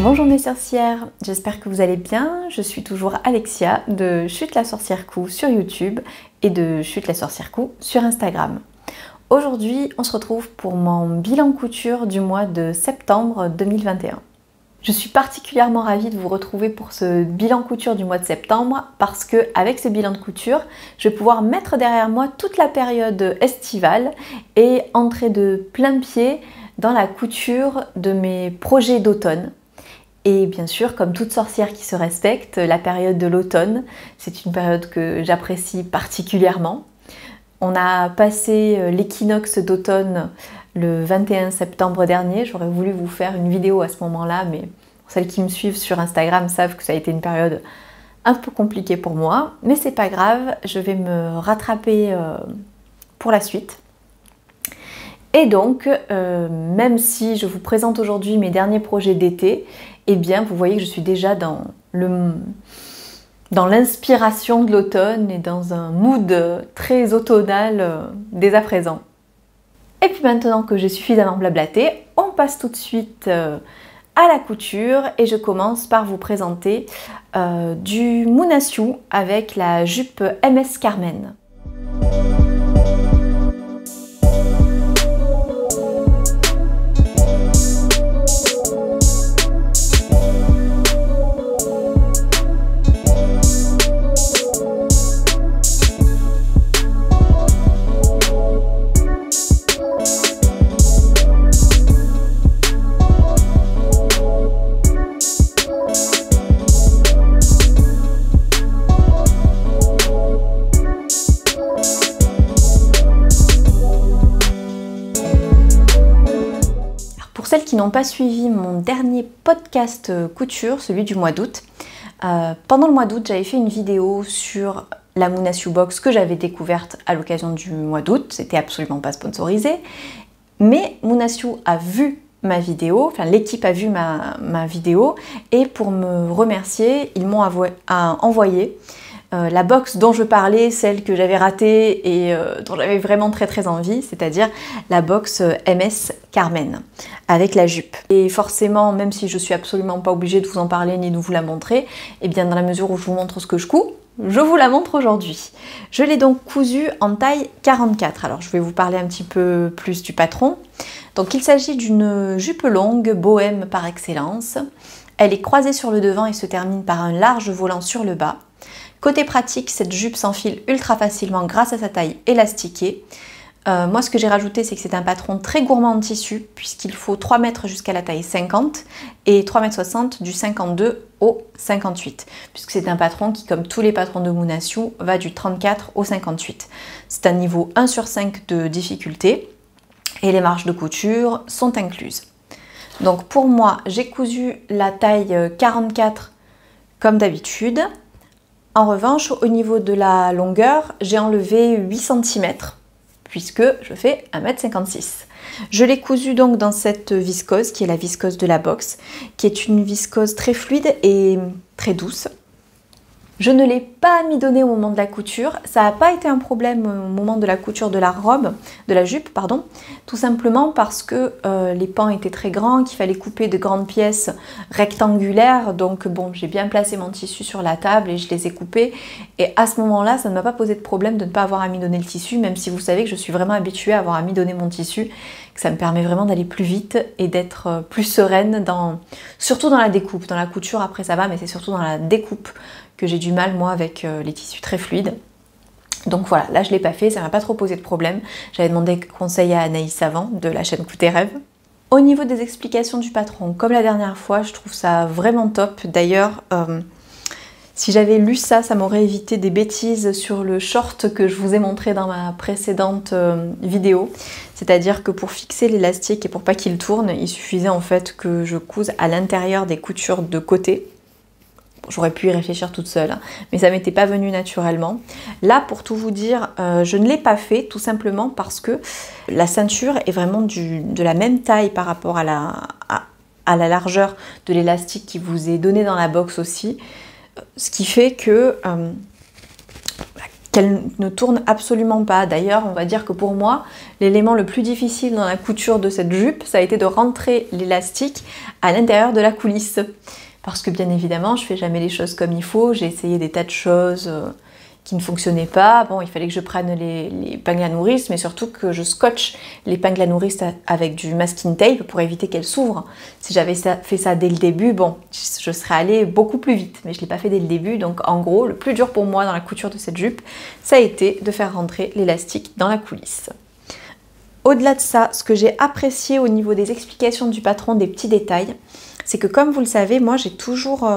Bonjour mes sorcières, j'espère que vous allez bien. Je suis toujours Alexia de Chute la sorcière Cou sur YouTube et de Chute la sorcière Cou sur Instagram. Aujourd'hui, on se retrouve pour mon bilan couture du mois de septembre 2021. Je suis particulièrement ravie de vous retrouver pour ce bilan couture du mois de septembre parce que avec ce bilan de couture, je vais pouvoir mettre derrière moi toute la période estivale et entrer de plein pied dans la couture de mes projets d'automne. Et bien sûr, comme toute sorcière qui se respecte, la période de l'automne, c'est une période que j'apprécie particulièrement. On a passé l'équinoxe d'automne le 21 septembre dernier. J'aurais voulu vous faire une vidéo à ce moment-là, mais celles qui me suivent sur Instagram savent que ça a été une période un peu compliquée pour moi. Mais c'est pas grave, je vais me rattraper pour la suite. Et donc, même si je vous présente aujourd'hui mes derniers projets d'été, eh bien, vous voyez que je suis déjà dans l'inspiration de l'automne et dans un mood très automnal dès à présent. Et puis maintenant que j'ai suffisamment blablaté, on passe tout de suite à la couture et je commence par vous présenter du Moonasiu avec la jupe MS Carmen. Pour celles qui n'ont pas suivi mon dernier podcast couture, celui du mois d'août, pendant le mois d'août, j'avais fait une vidéo sur la Moonasiu Box que j'avais découverte à l'occasion du mois d'août. C'était absolument pas sponsorisé, mais Moonasiu a vu ma vidéo, enfin l'équipe a vu ma vidéo, et pour me remercier, ils m'ont envoyé la box dont je parlais, celle que j'avais ratée et dont j'avais vraiment très envie, c'est-à-dire la box MS Carmen avec la jupe. Et forcément, même si je suis absolument pas obligée de vous en parler ni de vous la montrer, et bien dans la mesure où je vous montre ce que je couds, je vous la montre aujourd'hui. Je l'ai donc cousue en taille 44. Alors je vais vous parler un petit peu plus du patron. Donc il s'agit d'une jupe longue, bohème par excellence. Elle est croisée sur le devant et se termine par un large volant sur le bas. Côté pratique, cette jupe s'enfile ultra facilement grâce à sa taille élastiquée. Moi, ce que j'ai rajouté, c'est que c'est un patron très gourmand en tissu, puisqu'il faut 3 mètres jusqu'à la taille 50 et 3,60 m du 52 au 58, puisque c'est un patron qui, comme tous les patrons de Moonasiu, va du 34 au 58. C'est un niveau 1 sur 5 de difficulté et les marges de couture sont incluses. Donc pour moi, j'ai cousu la taille 44 comme d'habitude. En revanche, au niveau de la longueur, j'ai enlevé 8 cm puisque je fais 1,56 m. Je l'ai cousu donc dans cette viscose qui est la viscose de la box, qui est une viscose très fluide et très douce. Je ne l'ai pas amidonnée au moment de la couture, ça n'a pas été un problème au moment de la couture de la robe, de la jupe, pardon, tout simplement parce que les pans étaient très grands, qu'il fallait couper de grandes pièces rectangulaires, donc bon, j'ai bien placé mon tissu sur la table et je les ai coupés, et à ce moment-là, ça ne m'a pas posé de problème de ne pas avoir amidonné le tissu, même si vous savez que je suis vraiment habituée à avoir amidonné mon tissu, que ça me permet vraiment d'aller plus vite et d'être plus sereine, surtout dans la découpe. Dans la couture, après ça va, mais c'est surtout dans la découpe que j'ai du mal moi avec les tissus très fluides. Donc voilà, là je l'ai pas fait, ça m'a pas trop posé de problème. J'avais demandé conseil à Anaïs Savant de la chaîne Coup tes rêves. Au niveau des explications du patron, comme la dernière fois, je trouve ça vraiment top. D'ailleurs, si j'avais lu ça, ça m'aurait évité des bêtises sur le short que je vous ai montré dans ma précédente vidéo. C'est-à-dire que pour fixer l'élastique et pour pas qu'il tourne, il suffisait en fait que je couse à l'intérieur des coutures de côté. J'aurais pu y réfléchir toute seule, hein, mais ça m'était pas venu naturellement. Là, pour tout vous dire, je ne l'ai pas fait tout simplement parce que la ceinture est vraiment de la même taille par rapport à la largeur de l'élastique qui vous est donné dans la box aussi. Ce qui fait que qu'elle ne tourne absolument pas. D'ailleurs, on va dire que pour moi, l'élément le plus difficile dans la couture de cette jupe, ça a été de rentrer l'élastique à l'intérieur de la coulisse. Parce que bien évidemment, je fais jamais les choses comme il faut, j'ai essayé des tas de choses qui ne fonctionnaient pas. Bon, il fallait que je prenne les épingles à nourrice, mais surtout que je scotche l'épingle à nourrice avec du masking tape pour éviter qu'elle s'ouvre. Si j'avais fait ça dès le début, bon, je serais allée beaucoup plus vite, mais je ne l'ai pas fait dès le début. Donc en gros, le plus dur pour moi dans la couture de cette jupe, ça a été de faire rentrer l'élastique dans la coulisse. Au-delà de ça, ce que j'ai apprécié au niveau des explications du patron, des petits détails, c'est que comme vous le savez, moi j'ai toujours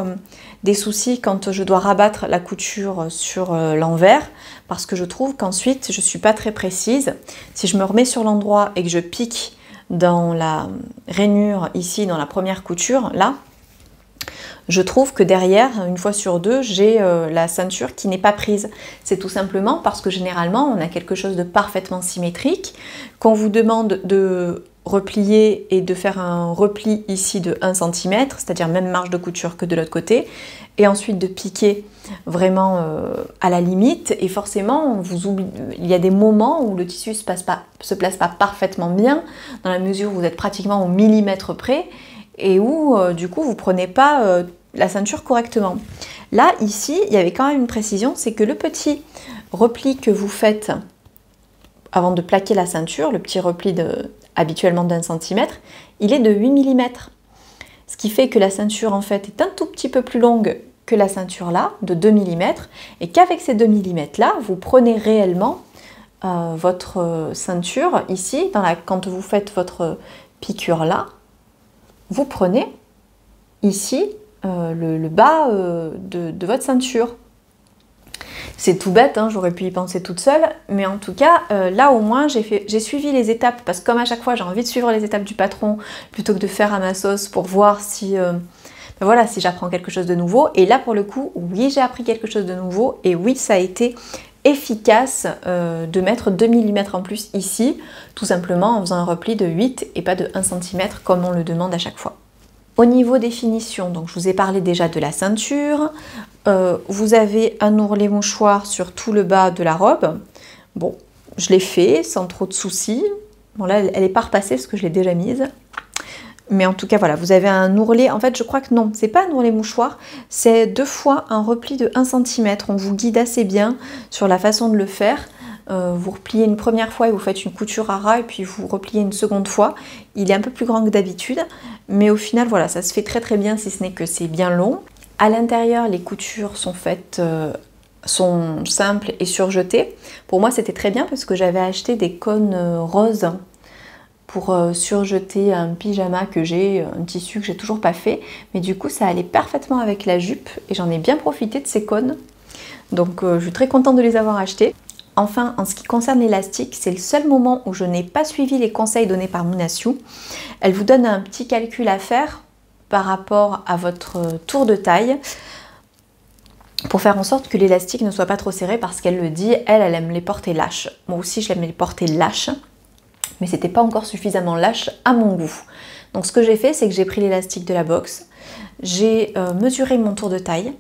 des soucis quand je dois rabattre la couture sur l'envers, parce que je trouve qu'ensuite je ne suis pas très précise. Si je me remets sur l'endroit et que je pique dans la rainure ici, dans la première couture, là, je trouve que derrière, une fois sur deux, j'ai la ceinture qui n'est pas prise. C'est tout simplement parce que généralement, on a quelque chose de parfaitement symétrique, qu'on vous demande de replier et de faire un repli ici de 1 cm, c'est-à-dire même marge de couture que de l'autre côté, et ensuite de piquer vraiment à la limite, et forcément il y a des moments où le tissu se place pas parfaitement bien, dans la mesure où vous êtes pratiquement au millimètre près, et où du coup vous prenez pas la ceinture correctement. Là, ici, il y avait quand même une précision, c'est que le petit repli que vous faites avant de plaquer la ceinture, le petit repli habituellement d'1 cm, il est de 8 mm. Ce qui fait que la ceinture en fait est un tout petit peu plus longue que la ceinture là, de 2 mm, et qu'avec ces 2 mm là, vous prenez réellement votre ceinture ici, quand vous faites votre piqûre là, vous prenez ici le bas de votre ceinture. C'est tout bête, hein, j'aurais pu y penser toute seule, mais en tout cas, là au moins j'ai suivi les étapes, parce que comme à chaque fois j'ai envie de suivre les étapes du patron plutôt que de faire à ma sauce pour voir si, voilà, si j'apprends quelque chose de nouveau. Et là pour le coup, oui, j'ai appris quelque chose de nouveau, et oui, ça a été efficace de mettre 2 mm en plus ici, tout simplement en faisant un repli de 8 et pas de 1 cm comme on le demande à chaque fois. Au niveau des finitions, donc je vous ai parlé déjà de la ceinture, vous avez un ourlet mouchoir sur tout le bas de la robe. Bon, je l'ai fait sans trop de soucis. Bon là, elle n'est pas repassée parce que je l'ai déjà mise. Mais en tout cas, voilà, vous avez un ourlet. En fait, je crois que non, c'est pas un ourlet mouchoir, c'est 2 fois un repli de 1 cm. On vous guide assez bien sur la façon de le faire. Vous repliez une première fois et vous faites une couture à ras, et puis vous repliez une seconde fois. Il est un peu plus grand que d'habitude, mais au final, voilà, ça se fait très très bien, si ce n'est que c'est bien long. À l'intérieur, les coutures sont faites, sont simples et surjetées. Pour moi, c'était très bien parce que j'avais acheté des cônes roses pour surjeter un pyjama que j'ai, un tissu que j'ai toujours pas fait, mais du coup, ça allait parfaitement avec la jupe et j'en ai bien profité de ces cônes. Donc, je suis très contente de les avoir achetés. Enfin, en ce qui concerne l'élastique, c'est le seul moment où je n'ai pas suivi les conseils donnés par Moonasio. Elle vous donne un petit calcul à faire par rapport à votre tour de taille pour faire en sorte que l'élastique ne soit pas trop serré, parce qu'elle le dit, elle aime les porter lâches. Moi aussi, je l'aime les porter lâches, mais c'était pas encore suffisamment lâche à mon goût. Donc ce que j'ai fait, c'est que j'ai pris l'élastique de la box, j'ai mesuré mon tour de taille,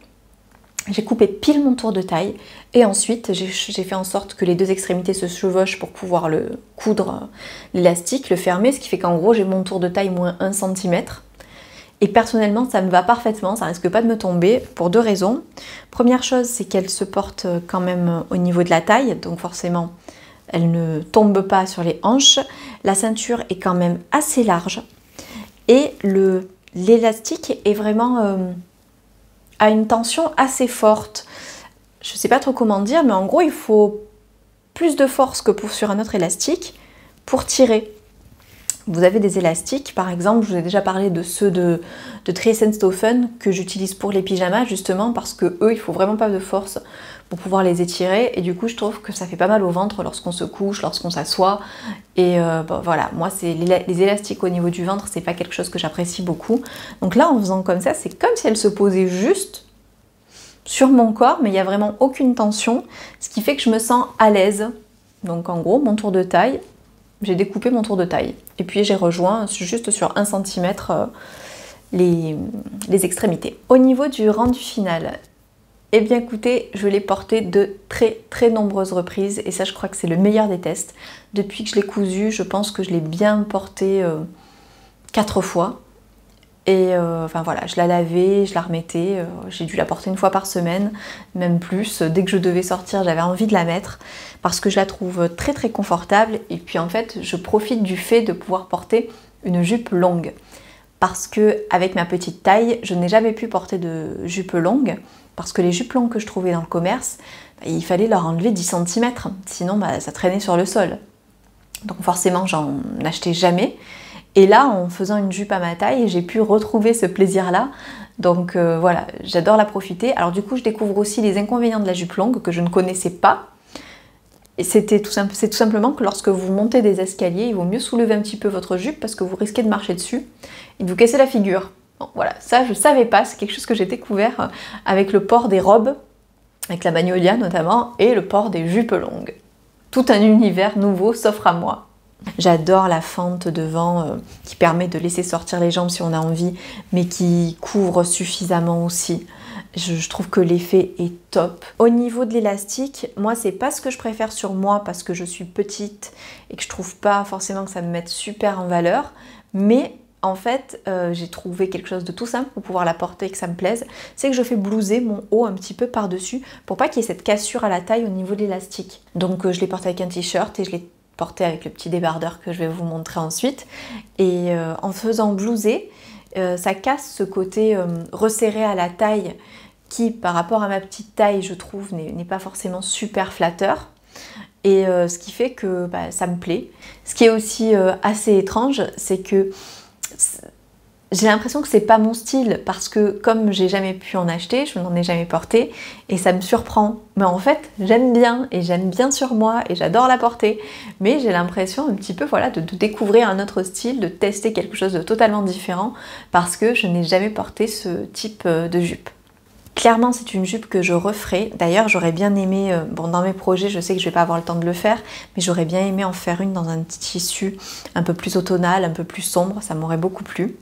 j'ai coupé pile mon tour de taille, et ensuite j'ai fait en sorte que les deux extrémités se chevauchent pour pouvoir le coudre, l'élastique, le fermer, ce qui fait qu'en gros j'ai mon tour de taille moins 1 cm. Et personnellement, ça me va parfaitement, ça risque pas de me tomber pour 2 raisons. Première chose, c'est qu'elle se porte quand même au niveau de la taille, donc forcément elle ne tombe pas sur les hanches. La ceinture est quand même assez large, et l'élastique est vraiment a une tension assez forte. Je sais pas trop comment dire, mais en gros il faut plus de force que sur un autre élastique pour tirer. Vous avez des élastiques, par exemple, je vous ai déjà parlé de ceux de Triessenstoffen que j'utilise pour les pyjamas, justement parce que eux, il faut vraiment pas de force pour pouvoir les étirer, et du coup je trouve que ça fait pas mal au ventre lorsqu'on se couche, lorsqu'on s'assoit, et bon, voilà, moi c'est les élastiques au niveau du ventre, c'est pas quelque chose que j'apprécie beaucoup. Donc là, en faisant comme ça, c'est comme si elle se posait juste sur mon corps, mais il n'y a vraiment aucune tension, ce qui fait que je me sens à l'aise. Donc en gros, mon tour de taille, j'ai découpé mon tour de taille, et puis j'ai rejoint juste sur 1 cm les extrémités. Au niveau du rendu final, Eh bien écoutez, je l'ai porté de très nombreuses reprises et ça je crois que c'est le meilleur des tests. Depuis que je l'ai cousu, je pense que je l'ai bien porté 4 fois. Et enfin voilà, je la lavais, je la remettais, j'ai dû la porter 1 fois par semaine, même plus. Dès que je devais sortir, j'avais envie de la mettre parce que je la trouve très confortable. Et puis en fait, je profite du fait de pouvoir porter une jupe longue. Parce que avec ma petite taille, je n'ai jamais pu porter de jupe longue. Parce que les jupes longues que je trouvais dans le commerce, il fallait leur enlever 10 cm. Sinon, ça traînait sur le sol. Donc forcément, j'en achetais jamais. Et là, en faisant une jupe à ma taille, j'ai pu retrouver ce plaisir-là. Donc voilà, j'adore la profiter. Alors du coup, je découvre aussi les inconvénients de la jupe longue que je ne connaissais pas. Et c'est tout simplement que lorsque vous montez des escaliers, il vaut mieux soulever un petit peu votre jupe parce que vous risquez de marcher dessus et de vous casser la figure. Bon, voilà, ça je savais pas, c'est quelque chose que j'ai découvert avec le port des robes, avec la Magnolia notamment, et le port des jupes longues. Tout un univers nouveau s'offre à moi. J'adore la fente devant qui permet de laisser sortir les jambes si on a envie, mais qui couvre suffisamment aussi. Je trouve que l'effet est top. Au niveau de l'élastique, moi c'est pas ce que je préfère sur moi parce que je suis petite et que je trouve pas forcément que ça me mette super en valeur, mais en fait j'ai trouvé quelque chose de tout simple pour pouvoir la porter et que ça me plaise, c'est que je fais blouser mon haut un petit peu par-dessus pour pas qu'il y ait cette cassure à la taille au niveau de l'élastique. Donc je l'ai porté avec un t-shirt et je l'ai porté avec le petit débardeur que je vais vous montrer ensuite. Et en faisant blouser, ça casse ce côté resserré à la taille qui, par rapport à ma petite taille, je trouve, n'est pas forcément super flatteur. Et ce qui fait que ça me plaît. Ce qui est aussi assez étrange, c'est que j'ai l'impression que c'est pas mon style parce que comme j'ai jamais pu en acheter, je n'en ai jamais porté et ça me surprend. Mais en fait, j'aime bien et j'aime bien sur moi et j'adore la porter. Mais j'ai l'impression un petit peu voilà, de découvrir un autre style, de tester quelque chose de totalement différent parce que je n'ai jamais porté ce type de jupe. Clairement, c'est une jupe que je referai. D'ailleurs, j'aurais bien aimé, bon dans mes projets, je sais que je vais pas avoir le temps de le faire, mais j'aurais bien aimé en faire une dans un petit tissu un peu plus automnal, un peu plus sombre, ça m'aurait beaucoup plu.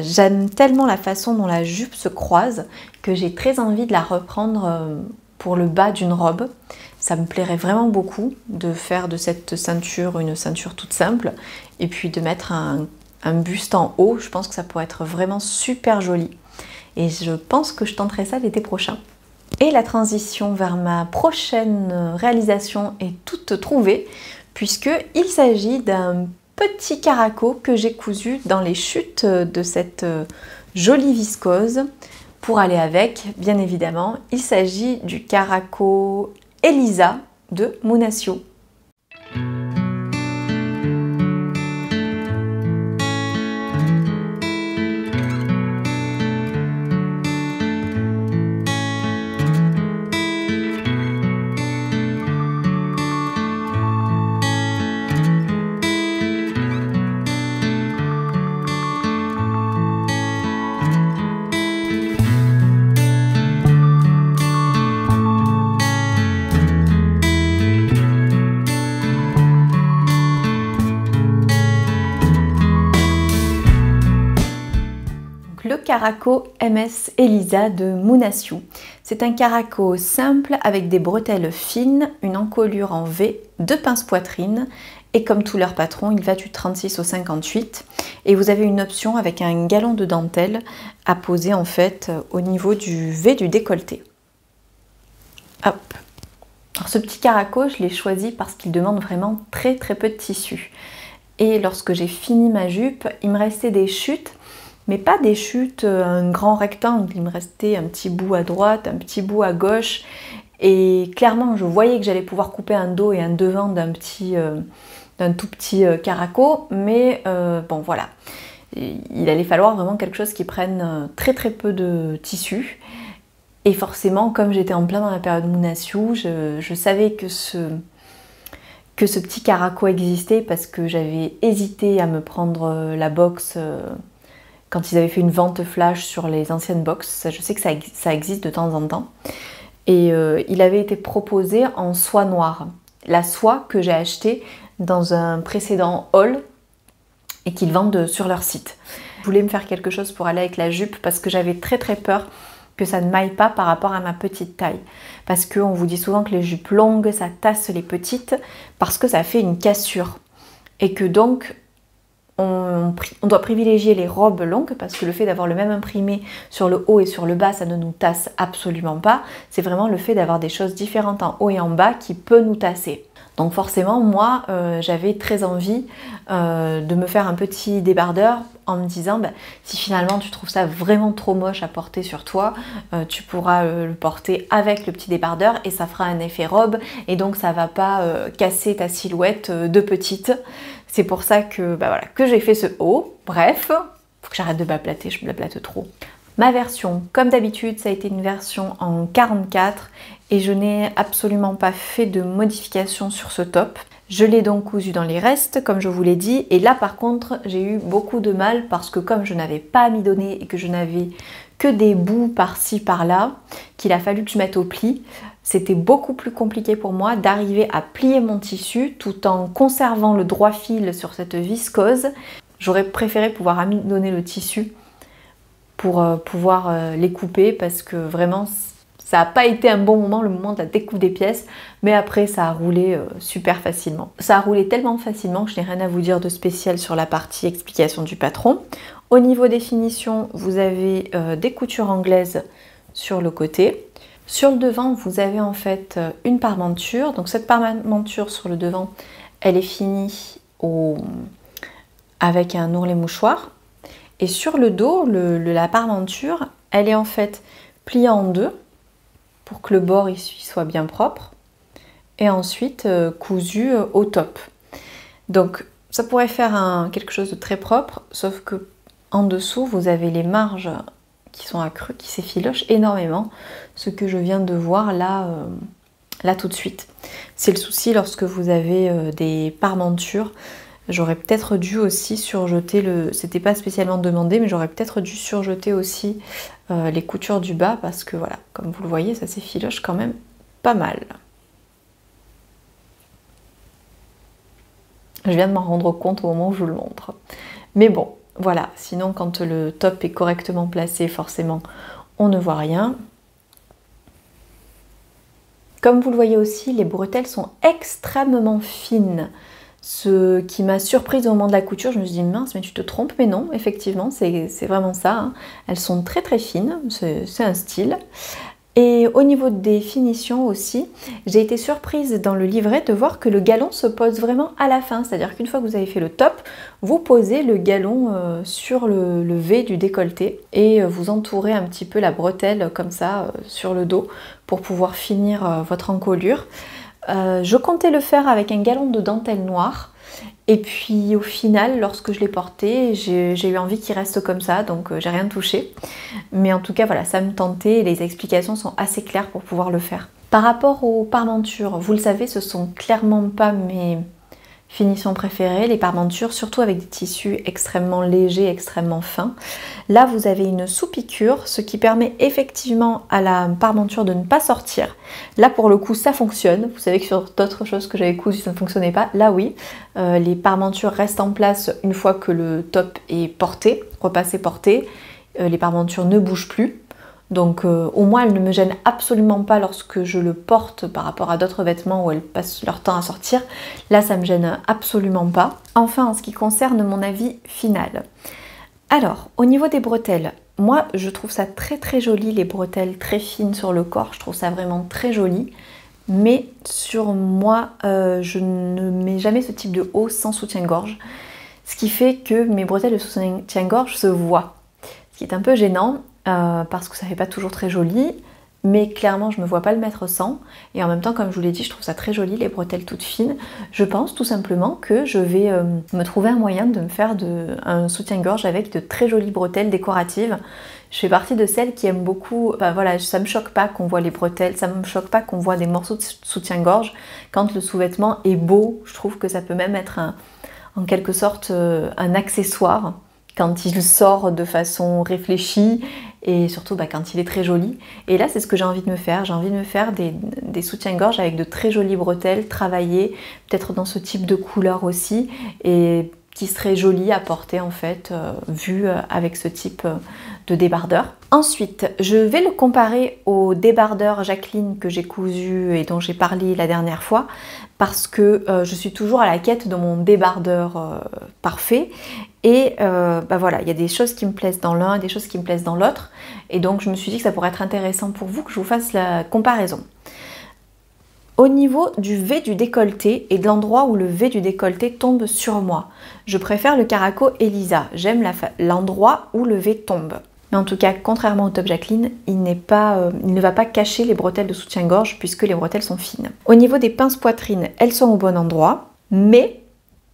J'aime tellement la façon dont la jupe se croise que j'ai très envie de la reprendre pour le bas d'une robe. Ça me plairait vraiment beaucoup de faire de cette ceinture une ceinture toute simple et puis de mettre un buste en haut. Je pense que ça pourrait être vraiment super joli et je pense que je tenterai ça l'été prochain. Et la transition vers ma prochaine réalisation est toute trouvée puisqu'il s'agit d'un petit caraco que j'ai cousu dans les chutes de cette jolie viscose pour aller avec, bien évidemment. Il s'agit du caraco Elisa de Munasio. Le caraco MS Elisa de Munasio. C'est un caraco simple avec des bretelles fines, une encolure en V, 2 pinces poitrine et comme tous leurs patrons, il va du 36 au 58 et vous avez une option avec un galon de dentelle à poser en fait au niveau du V du décolleté. Hop. Alors ce petit caraco, je l'ai choisi parce qu'il demande vraiment très peu de tissu. Et lorsque j'ai fini ma jupe, il me restait des chutes, mais pas des chutes, un grand rectangle, il me restait un petit bout à droite, un petit bout à gauche, et clairement je voyais que j'allais pouvoir couper un dos et un devant d'un tout petit caraco, mais bon voilà, il allait falloir vraiment quelque chose qui prenne très peu de tissu, et forcément comme j'étais en plein dans la période Munasio, je savais que ce petit caraco existait parce que j'avais hésité à me prendre la box quand ils avaient fait une vente flash sur les anciennes box. Je sais que ça existe de temps en temps. Et il avait été proposé en soie noire. La soie que j'ai achetée dans un précédent haul et qu'ils vendent sur leur site. Je voulais me faire quelque chose pour aller avec la jupe parce que j'avais très peur que ça ne maille pas par rapport à ma petite taille. Parce qu'on vous dit souvent que les jupes longues, ça tasse les petites, parce que ça fait une cassure. Et que donc, on doit privilégier les robes longues, parce que le fait d'avoir le même imprimé sur le haut et sur le bas, ça ne nous tasse absolument pas. C'est vraiment le fait d'avoir des choses différentes en haut et en bas qui peut nous tasser. Donc forcément, moi, j'avais très envie de me faire un petit débardeur en me disant, si finalement tu trouves ça vraiment trop moche à porter sur toi, tu pourras le porter avec le petit débardeur et ça fera un effet robe et donc ça va pas casser ta silhouette de petite. C'est pour ça que, voilà, que j'ai fait ce haut. Bref, faut que j'arrête de blablater, je blablate trop. Ma version, comme d'habitude, ça a été une version en 44 et je n'ai absolument pas fait de modification sur ce top. Je l'ai donc cousu dans les restes, comme je vous l'ai dit, et là par contre, j'ai eu beaucoup de mal parce que comme je n'avais pas amidonné et que je n'avais que des bouts par-ci par-là, qu'il a fallu que je mette au pli, c'était beaucoup plus compliqué pour moi d'arriver à plier mon tissu tout en conservant le droit fil sur cette viscose. J'aurais préféré pouvoir amidonner le tissu pour pouvoir les couper parce que vraiment ça n'a pas été un bon moment, le moment de la découpe des pièces, mais après ça a roulé super facilement. Ça a roulé tellement facilement que je n'ai rien à vous dire de spécial sur la partie explication du patron. Au niveau des finitions, vous avez des coutures anglaises sur le côté. Sur le devant, vous avez en fait une parmenture. Donc cette parmenture sur le devant, elle est finie avec un ourlet mouchoir. Et sur le dos, la parmenture, elle est en fait pliée en deux pour que le bord ici soit bien propre. Et ensuite cousue au top. Donc ça pourrait faire quelque chose de très propre, sauf que en dessous, vous avez les marges qui sont accrues, qui s'effilochent énormément. Ce que je viens de voir là tout de suite. C'est le souci lorsque vous avez des parmentures. J'aurais peut-être dû aussi surjeter c'était pas spécialement demandé, mais j'aurais peut-être dû surjeter aussi les coutures du bas parce que voilà, comme vous le voyez, ça s'effiloche quand même pas mal. Je viens de m'en rendre compte au moment où je vous le montre. Mais bon, voilà, sinon quand le top est correctement placé, forcément, on ne voit rien. Comme vous le voyez aussi, les bretelles sont extrêmement fines. Ce qui m'a surprise au moment de la couture, je me suis dit mince mais tu te trompes, mais non, effectivement c'est vraiment ça, hein. Elles sont très très fines, c'est un style. Et au niveau des finitions aussi, j'ai été surprise dans le livret de voir que le galon se pose vraiment à la fin, c'est-à-dire qu'une fois que vous avez fait le top, vous posez le galon sur le V du décolleté et vous entourez un petit peu la bretelle comme ça sur le dos pour pouvoir finir votre encolure. Je comptais le faire avec un galon de dentelle noire et puis au final lorsque je l'ai porté j'ai eu envie qu'il reste comme ça donc j'ai rien touché, mais en tout cas voilà, ça me tentait et les explications sont assez claires pour pouvoir le faire. Par rapport aux parmentures, vous le savez, ce sont clairement pas mes finition préférée, les parmentures, surtout avec des tissus extrêmement légers, extrêmement fins. Là, vous avez une sous-piqûre, ce qui permet effectivement à la parmenture de ne pas sortir. Là, pour le coup, ça fonctionne. Vous savez que sur d'autres choses que j'avais cousues, ça ne fonctionnait pas. Là, oui. Les parmentures restent en place une fois que le top est porté, repassé porté. Les parmentures ne bougent plus. Donc au moins elles ne me gênent absolument pas lorsque je le porte par rapport à d'autres vêtements où elles passent leur temps à sortir. Là ça me gêne absolument pas. Enfin en ce qui concerne mon avis final. Alors au niveau des bretelles, moi je trouve ça très très joli, les bretelles très fines sur le corps, je trouve ça vraiment très joli. Mais sur moi je ne mets jamais ce type de haut sans soutien-gorge. Ce qui fait que mes bretelles de soutien-gorge se voient. Ce qui est un peu gênant. Parce que ça fait pas toujours très joli, mais clairement je me vois pas le mettre sans, et en même temps comme je vous l'ai dit, je trouve ça très joli, les bretelles toutes fines. Je pense tout simplement que je vais me trouver un moyen de me faire un soutien-gorge avec de très jolies bretelles décoratives. Je fais partie de celles qui aiment beaucoup, voilà, ça me choque pas qu'on voit les bretelles, ça me choque pas qu'on voit des morceaux de soutien-gorge. Quand le sous-vêtement est beau, je trouve que ça peut même être en quelque sorte un accessoire quand il sort de façon réfléchie et surtout quand il est très joli. Et là c'est ce que j'ai envie de me faire, j'ai envie de me faire des soutiens-gorge avec de très jolies bretelles travaillées, peut-être dans ce type de couleur aussi, et qui serait joli à porter en fait, vu avec ce type de débardeur. Ensuite, je vais le comparer au débardeur Jacqueline que j'ai cousu et dont j'ai parlé la dernière fois, parce que je suis toujours à la quête de mon débardeur parfait. Et voilà, il y a des choses qui me plaisent dans l'un et des choses qui me plaisent dans l'autre. Et donc je me suis dit que ça pourrait être intéressant pour vous que je vous fasse la comparaison. Au niveau du V du décolleté et de l'endroit où le V du décolleté tombe sur moi, je préfère le Caraco Elisa. J'aime l'endroit où le V tombe. Mais en tout cas, contrairement au top Jacqueline, il ne va pas cacher les bretelles de soutien-gorge puisque les bretelles sont fines. Au niveau des pinces poitrine, elles sont au bon endroit, mais,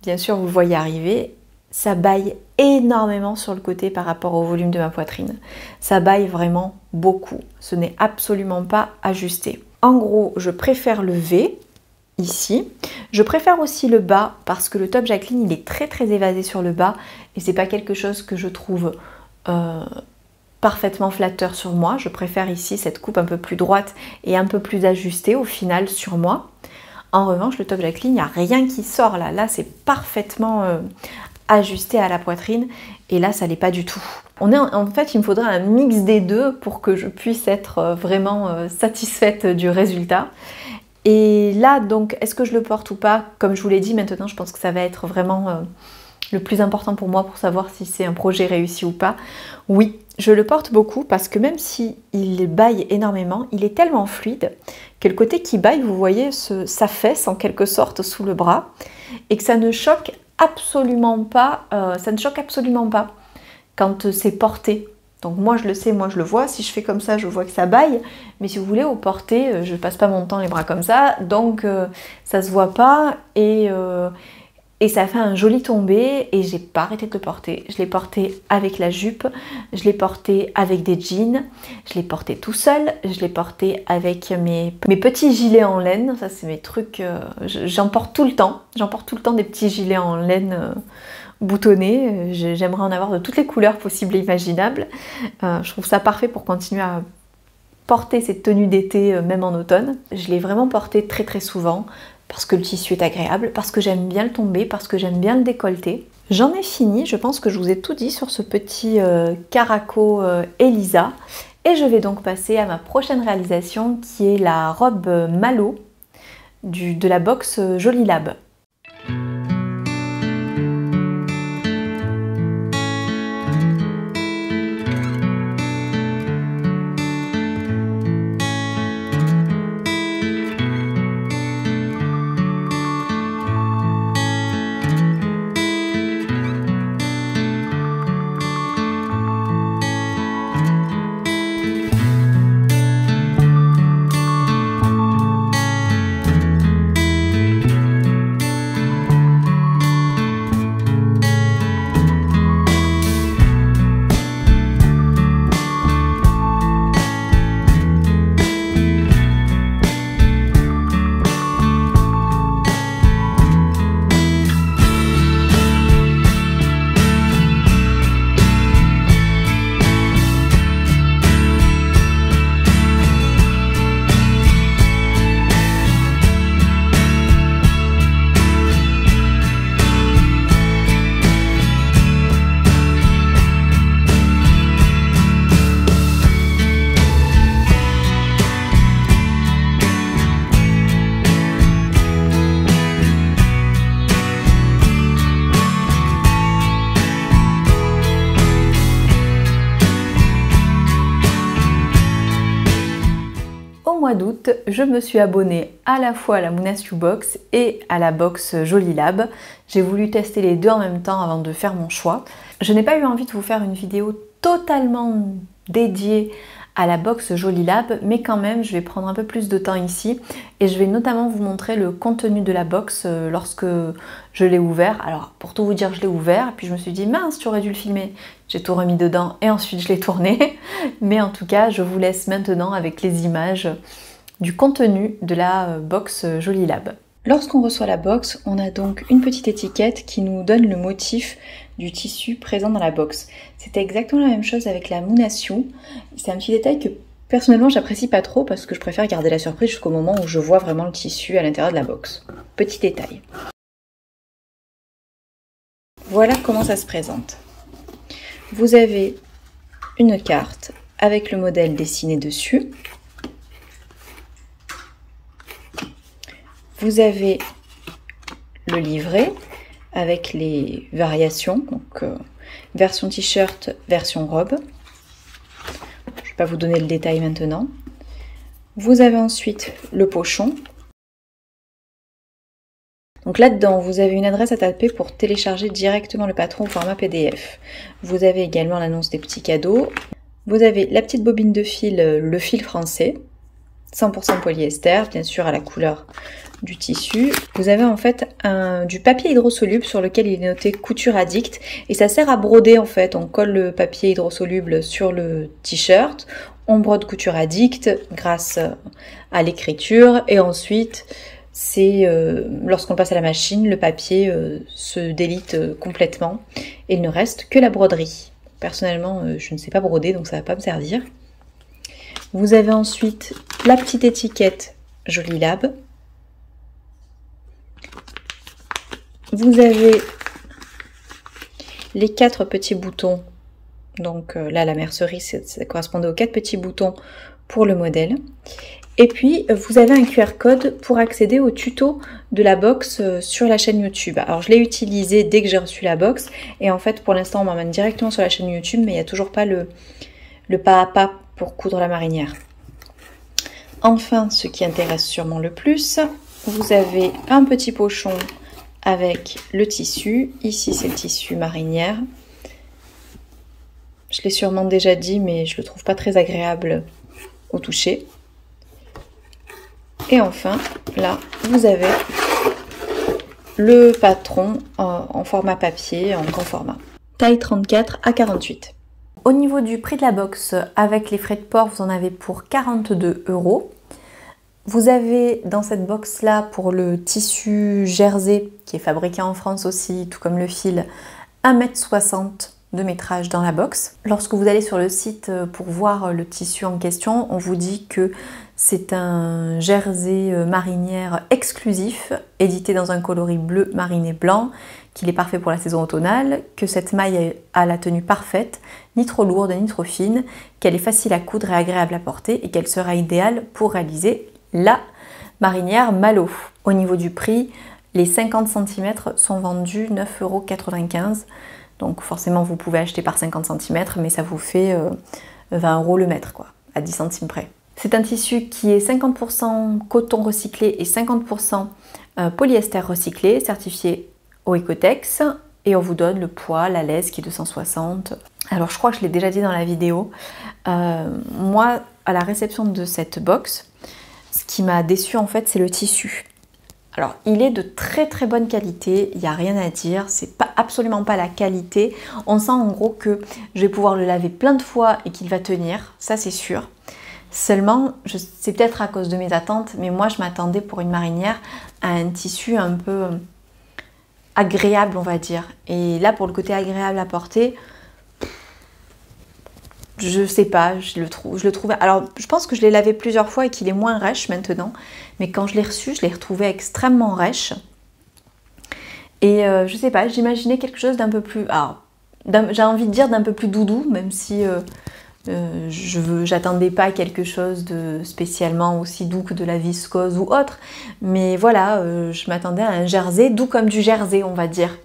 bien sûr vous le voyez arriver, ça baille énormément sur le côté par rapport au volume de ma poitrine. Ça baille vraiment beaucoup. Ce n'est absolument pas ajusté. En gros, je préfère le V, ici. Je préfère aussi le bas parce que le top Jacqueline, il est très très évasé sur le bas et c'est pas quelque chose que je trouve parfaitement flatteur sur moi. Je préfère ici cette coupe un peu plus droite et un peu plus ajustée au final sur moi. En revanche, le top Jacqueline, il n'y a rien qui sort là. Là, c'est parfaitement ajusté à la poitrine et là, ça l'est pas du tout. En fait, il me faudrait un mix des deux pour que je puisse être vraiment satisfaite du résultat. Et là, donc, est-ce que je le porte ou pas? Comme je vous l'ai dit, maintenant, je pense que ça va être vraiment le plus important pour moi pour savoir si c'est un projet réussi ou pas. Oui, je le porte beaucoup parce que même si il baille énormément, il est tellement fluide que le côté qui baille, vous voyez, s'affaisse en quelque sorte sous le bras et que ça ne choque absolument pas, quand c'est porté. Donc moi je le sais, moi je le vois, si je fais comme ça je vois que ça baille, mais si vous voulez au porté, je passe pas mon temps les bras comme ça, donc ça se voit pas et ça fait un joli tombé et j'ai pas arrêté de le porter. Je l'ai porté avec la jupe, je l'ai porté avec des jeans, je l'ai porté tout seul, je l'ai porté avec mes petits gilets en laine, ça c'est mes trucs, j'en porte tout le temps, des petits gilets en laine boutonnés, j'aimerais en avoir de toutes les couleurs possibles et imaginables. Je trouve ça parfait pour continuer à porter cette tenue d'été même en automne. Je l'ai vraiment porté très très souvent parce que le tissu est agréable, parce que j'aime bien le tomber, parce que j'aime bien le décolleter. J'en ai fini, je pense que je vous ai tout dit sur ce petit Caraco Elisa et je vais donc passer à ma prochaine réalisation qui est la robe Malo de la box Jolie Lab. D'août, je me suis abonnée à la fois à la Mounassioux Box et à la box Jolie Lab. J'ai voulu tester les deux en même temps avant de faire mon choix. Je n'ai pas eu envie de vous faire une vidéo totalement dédiée à la box Jolie Lab, mais quand même je vais prendre un peu plus de temps ici et je vais notamment vous montrer le contenu de la box lorsque je l'ai ouvert. Alors pour tout vous dire, je l'ai ouvert et puis je me suis dit mince, tu aurais dû le filmer. J'ai tout remis dedans et ensuite je l'ai tourné, mais en tout cas je vous laisse maintenant avec les images du contenu de la box Jolie Lab. Lorsqu'on reçoit la box, on a donc une petite étiquette qui nous donne le motif du tissu présent dans la box. C'était exactement la même chose avec la Mounassioux. C'est un petit détail que personnellement j'apprécie pas trop parce que je préfère garder la surprise jusqu'au moment où je vois vraiment le tissu à l'intérieur de la box. Petit détail. voilà comment ça se présente. Vous avez une carte avec le modèle dessiné dessus. Vous avez le livret avec les variations, donc version t-shirt, version robe. Je ne vais pas vous donner le détail maintenant. Vous avez ensuite le pochon. Donc là-dedans, vous avez une adresse à taper pour télécharger directement le patron au format PDF. Vous avez également l'annonce des petits cadeaux. Vous avez la petite bobine de fil, le fil français, 100% polyester, bien sûr à la couleur du tissu. Vous avez en fait du papier hydrosoluble sur lequel il est noté couture addict et ça sert à broder en fait. On colle le papier hydrosoluble sur le t-shirt, on brode couture addict grâce à l'écriture et ensuite c'est lorsqu'on passe à la machine, le papier se délite complètement et il ne reste que la broderie. Personnellement, je ne sais pas broder donc ça ne va pas me servir. Vous avez ensuite la petite étiquette Joli Lab. Vous avez les 4 petits boutons. Donc là, la mercerie, ça correspondait aux 4 petits boutons pour le modèle. Et puis, vous avez un QR code pour accéder au tuto de la box sur la chaîne YouTube. Alors, je l'ai utilisé dès que j'ai reçu la box. Et en fait, pour l'instant, on m'emmène directement sur la chaîne YouTube, mais il n'y a toujours pas le pas à pas pour coudre la marinière. Enfin, ce qui intéresse sûrement le plus, vous avez un petit pochon avec le tissu. Ici, c'est le tissu marinière. Je l'ai sûrement déjà dit, mais je le trouve pas très agréable au toucher. Et enfin, là, vous avez le patron en format papier, en grand format. Taille 34 à 48. Au niveau du prix de la box, avec les frais de port, vous en avez pour 42 €. Vous avez dans cette box-là, pour le tissu jersey, qui est fabriqué en France aussi, tout comme le fil, 1,60 m de métrage dans la box. Lorsque vous allez sur le site pour voir le tissu en question, on vous dit que c'est un jersey marinière exclusif, édité dans un coloris bleu mariné blanc, qu'il est parfait pour la saison automnale, que cette maille a la tenue parfaite, ni trop lourde ni trop fine, qu'elle est facile à coudre et agréable à porter et qu'elle sera idéale pour réaliser la marinière Malo. Au niveau du prix, les 50 cm sont vendus 9,95 €. Donc forcément vous pouvez acheter par 50 cm, mais ça vous fait 20 € le mètre, quoi, à 10 centimes près. C'est un tissu qui est 50% coton recyclé et 50% polyester recyclé, certifié au Ecotex. Et on vous donne le poids, la laisse qui est de 160. Alors je crois que je l'ai déjà dit dans la vidéo. Moi, à la réception de cette box, ce qui m'a déçue en fait, c'est le tissu. Alors, il est de très très bonne qualité, il n'y a rien à dire, c'est absolument pas la qualité. On sent en gros que je vais pouvoir le laver plein de fois et qu'il va tenir, ça c'est sûr. Seulement, c'est peut-être à cause de mes attentes, mais moi je m'attendais pour une marinière à un tissu un peu agréable, on va dire. Et là, pour le côté agréable à porter, je sais pas, je le trouvais... Alors, je pense que je l'ai lavé plusieurs fois et qu'il est moins rêche maintenant. Mais quand je l'ai reçu, je l'ai retrouvé extrêmement rêche. Et je sais pas, j'imaginais quelque chose d'un peu plus... Alors, j'ai envie de dire d'un peu plus doudou, même si j'attendais pas quelque chose de spécialement aussi doux que de la viscose ou autre. Mais voilà, je m'attendais à un jersey doux comme du jersey, on va dire.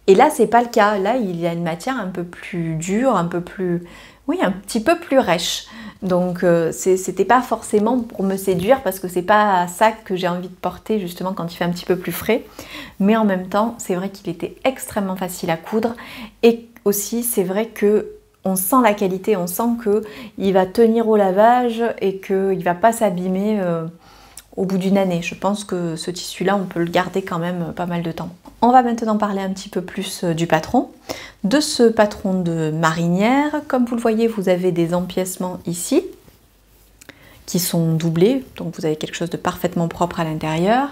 Et là, c'est pas le cas. Là, il y a une matière un peu plus dure, un peu plus... Oui, un petit peu plus rêche. Donc, c'était pas forcément pour me séduire parce que c'est pas ça que j'ai envie de porter justement quand il fait un petit peu plus frais. Mais en même temps, c'est vrai qu'il était extrêmement facile à coudre. Et aussi, c'est vrai que on sent la qualité, on sent qu'il va tenir au lavage et qu'il ne va pas s'abîmer au bout d'une année. Je pense que ce tissu-là, on peut le garder quand même pas mal de temps. On va maintenant parler un petit peu plus du patron. De ce patron de marinière, comme vous le voyez, vous avez des empiècements ici qui sont doublés, donc vous avez quelque chose de parfaitement propre à l'intérieur.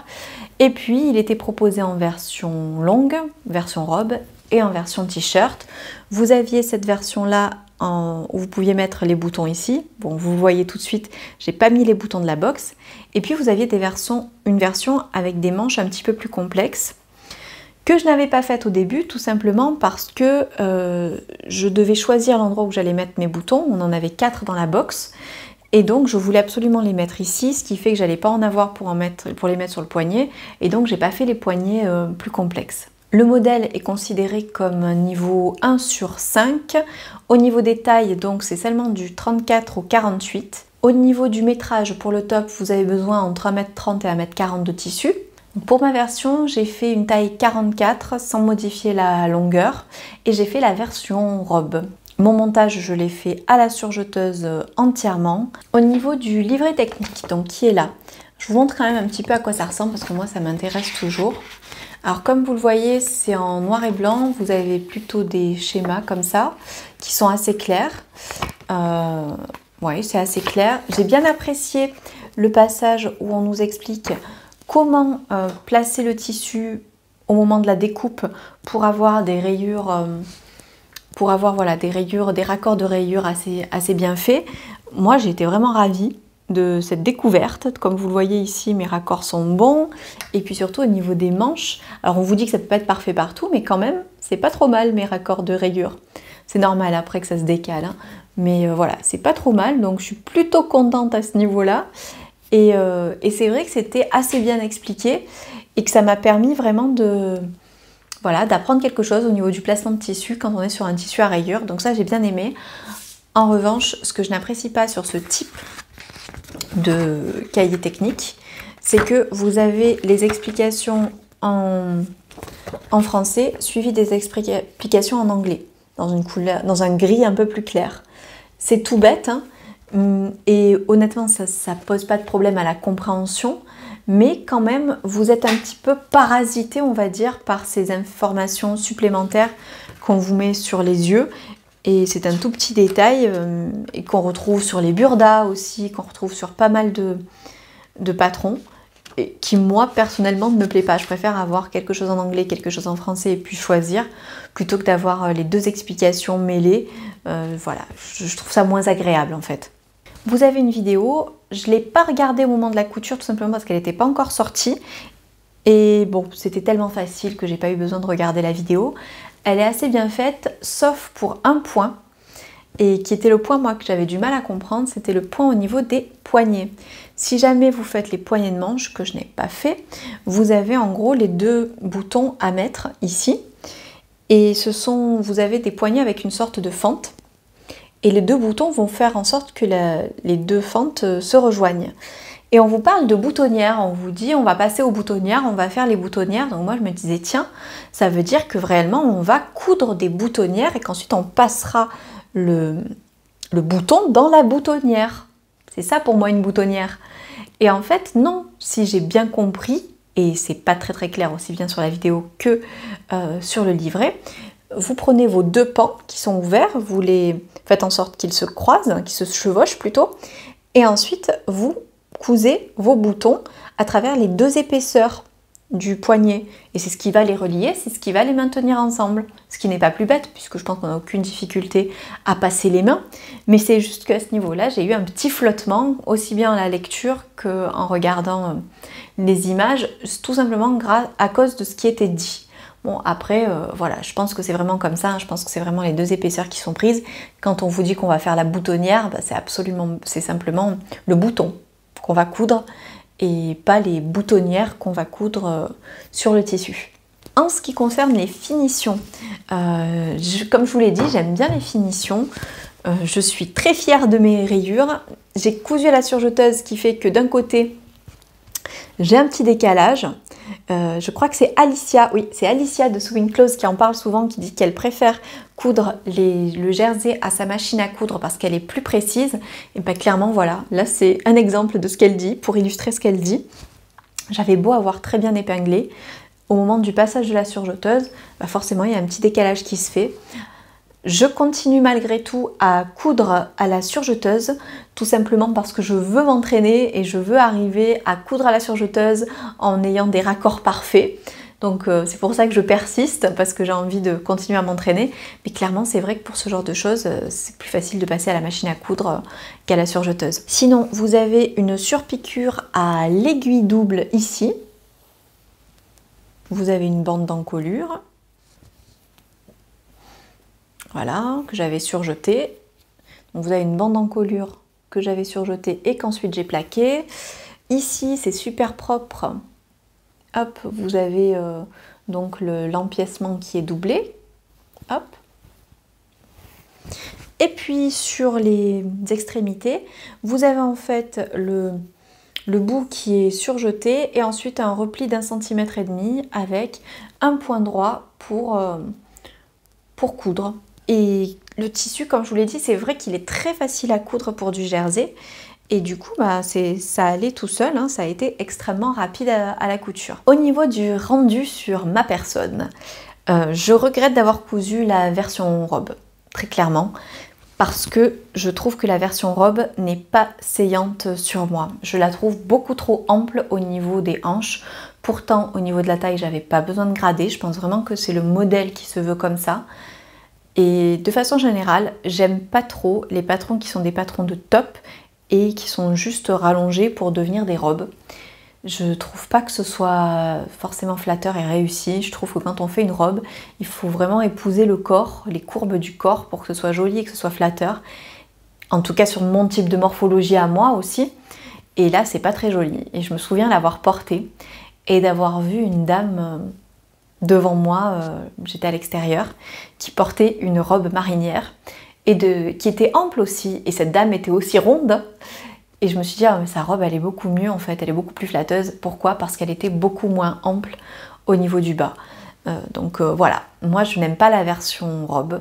Et puis, il était proposé en version longue, version robe et en version t-shirt. Vous aviez cette version-là où vous pouviez mettre les boutons ici. Bon, vous voyez tout de suite, j'ai pas mis les boutons de la box. Et puis, vous aviez une version avec des manches un petit peu plus complexes que je n'avais pas fait au début, tout simplement parce que je devais choisir l'endroit où j'allais mettre mes boutons. On en avait 4 dans la box. Et donc je voulais absolument les mettre ici, ce qui fait que j'allais pas en avoir pour les mettre sur le poignet. Et donc j'ai pas fait les poignets plus complexes. Le modèle est considéré comme niveau 1 sur 5. Au niveau des tailles, donc c'est seulement du 34 au 48. Au niveau du métrage, pour le top, vous avez besoin entre 1m30 et 1m40 de tissu. Pour ma version, j'ai fait une taille 44 sans modifier la longueur et j'ai fait la version robe. Mon montage, je l'ai fait à la surjeteuse entièrement. Au niveau du livret technique, donc qui est là, je vous montre quand même un petit peu à quoi ça ressemble parce que moi ça m'intéresse toujours. Alors comme vous le voyez, c'est en noir et blanc, vous avez plutôt des schémas comme ça qui sont assez clairs. Oui, c'est assez clair. J'ai bien apprécié le passage où on nous explique comment placer le tissu au moment de la découpe pour avoir des rayures, voilà, des raccords de rayures assez bien faits. Moi, j'ai été vraiment ravie de cette découverte. Comme vous le voyez ici, mes raccords sont bons. Et puis surtout au niveau des manches. Alors on vous dit que ça ne peut pas être parfait partout, mais quand même, c'est pas trop mal mes raccords de rayures. C'est normal après que ça se décale, hein. Mais voilà, c'est pas trop mal. Donc je suis plutôt contente à ce niveau-là. Et c'est vrai que c'était assez bien expliqué et que ça m'a permis vraiment d'apprendre quelque chose au niveau du placement de tissu quand on est sur un tissu à rayures. Donc ça, j'ai bien aimé. En revanche, ce que je n'apprécie pas sur ce type de cahier technique, c'est que vous avez les explications en français suivies des explications en anglais, dans un gris un peu plus clair. C'est tout bête, hein, et honnêtement, ça pose pas de problème à la compréhension, mais quand même, vous êtes un petit peu parasité, on va dire, par ces informations supplémentaires qu'on vous met sur les yeux. Et c'est un tout petit détail et qu'on retrouve sur les burdas aussi, qu'on retrouve sur pas mal de patrons, et qui moi personnellement ne me plaît pas. Je préfère avoir quelque chose en anglais, quelque chose en français et puis choisir, plutôt que d'avoir les deux explications mêlées. Voilà, je trouve ça moins agréable en fait. Vous avez une vidéo, je ne l'ai pas regardée au moment de la couture tout simplement parce qu'elle n'était pas encore sortie. Et bon, c'était tellement facile que j'ai pas eu besoin de regarder la vidéo. Elle est assez bien faite, sauf pour un point, et qui était le point moi que j'avais du mal à comprendre, c'était le point au niveau des poignets. Si jamais vous faites les poignets de manche, que je n'ai pas fait, vous avez en gros les deux boutons à mettre ici, et vous avez des poignets avec une sorte de fente, et les deux boutons vont faire en sorte que les deux fentes se rejoignent. Et on vous parle de boutonnières, on vous dit on va passer aux boutonnières, on va faire les boutonnières. Donc moi je me disais tiens, ça veut dire que réellement on va coudre des boutonnières et qu'ensuite on passera le bouton dans la boutonnière. C'est ça pour moi une boutonnière. Et en fait non, si j'ai bien compris, et c'est pas très clair aussi bien sur la vidéo que sur le livret, vous prenez vos deux pans qui sont ouverts, vous les faites en sorte qu'ils se croisent, qu'ils se chevauchent plutôt, et ensuite vous cousez vos boutons à travers les deux épaisseurs du poignet. Et c'est ce qui va les relier, c'est ce qui va les maintenir ensemble. Ce qui n'est pas plus bête, puisque je pense qu'on n'a aucune difficulté à passer les mains. Mais c'est juste qu'à ce niveau-là, j'ai eu un petit flottement, aussi bien à la lecture qu'en regardant les images, tout simplement à cause de ce qui était dit. Bon, après, voilà, je pense que c'est vraiment comme ça, hein, je pense que c'est vraiment les deux épaisseurs qui sont prises. Quand on vous dit qu'on va faire la boutonnière, bah, c'est simplement le bouton qu'on va coudre et pas les boutonnières qu'on va coudre sur le tissu. En ce qui concerne les finitions, comme je vous l'ai dit, j'aime bien les finitions. Je suis très fière de mes rayures. J'ai cousu à la surjeteuse, qui fait que d'un côté, j'ai un petit décalage. Je crois que c'est Alicia, oui, c'est Alicia de Sewing Clothes qui en parle souvent, qui dit qu'elle préfère coudre le jersey à sa machine à coudre parce qu'elle est plus précise. Et bien clairement, voilà, là c'est un exemple de ce qu'elle dit, pour illustrer ce qu'elle dit. J'avais beau avoir très bien épinglé, au moment du passage de la surjeteuse, bah forcément il y a un petit décalage qui se fait. Je continue malgré tout à coudre à la surjeteuse, tout simplement parce que je veux m'entraîner et je veux arriver à coudre à la surjeteuse en ayant des raccords parfaits. Donc c'est pour ça que je persiste, parce que j'ai envie de continuer à m'entraîner. Mais clairement, c'est vrai que pour ce genre de choses, c'est plus facile de passer à la machine à coudre qu'à la surjeteuse. Sinon, vous avez une surpiqûre à l'aiguille double ici. vous avez une bande d'encolure, voilà, que j'avais surjetée. Donc vous avez une bande d'encolure que j'avais surjetée et qu'ensuite j'ai plaquée. Ici, c'est super propre. Hop, vous avez donc l'empiècement qui est doublé. Hop. Et puis sur les extrémités, vous avez en fait le bout qui est surjeté et ensuite un repli d'1,5 cm avec un point droit pour coudre. Et le tissu, comme je vous l'ai dit, c'est vrai qu'il est très facile à coudre pour du jersey. Et du coup, ça allait tout seul, hein, ça a été extrêmement rapide à la couture. Au niveau du rendu sur ma personne, je regrette d'avoir cousu la version robe, très clairement, parce que je trouve que la version robe n'est pas saillante sur moi. Je la trouve beaucoup trop ample au niveau des hanches. Pourtant, au niveau de la taille, j'avais pas besoin de grader. Je pense vraiment que c'est le modèle qui se veut comme ça. Et de façon générale, j'aime pas trop les patrons qui sont des patrons de top et qui sont juste rallongés pour devenir des robes. Je trouve pas que ce soit forcément flatteur et réussi. Je trouve que quand on fait une robe, il faut vraiment épouser le corps, les courbes du corps pour que ce soit joli et que ce soit flatteur. En tout cas sur mon type de morphologie à moi aussi. Et là, c'est pas très joli. Et je me souviens l'avoir porté et d'avoir vu une dame devant moi, j'étais à l'extérieur, qui portait une robe marinière et qui était ample aussi. Et cette dame était aussi ronde. Et je me suis dit, ah, mais sa robe, elle est beaucoup mieux en fait, elle est beaucoup plus flatteuse. Pourquoi? Parce qu'elle était beaucoup moins ample au niveau du bas. Voilà, moi je n'aime pas la version robe,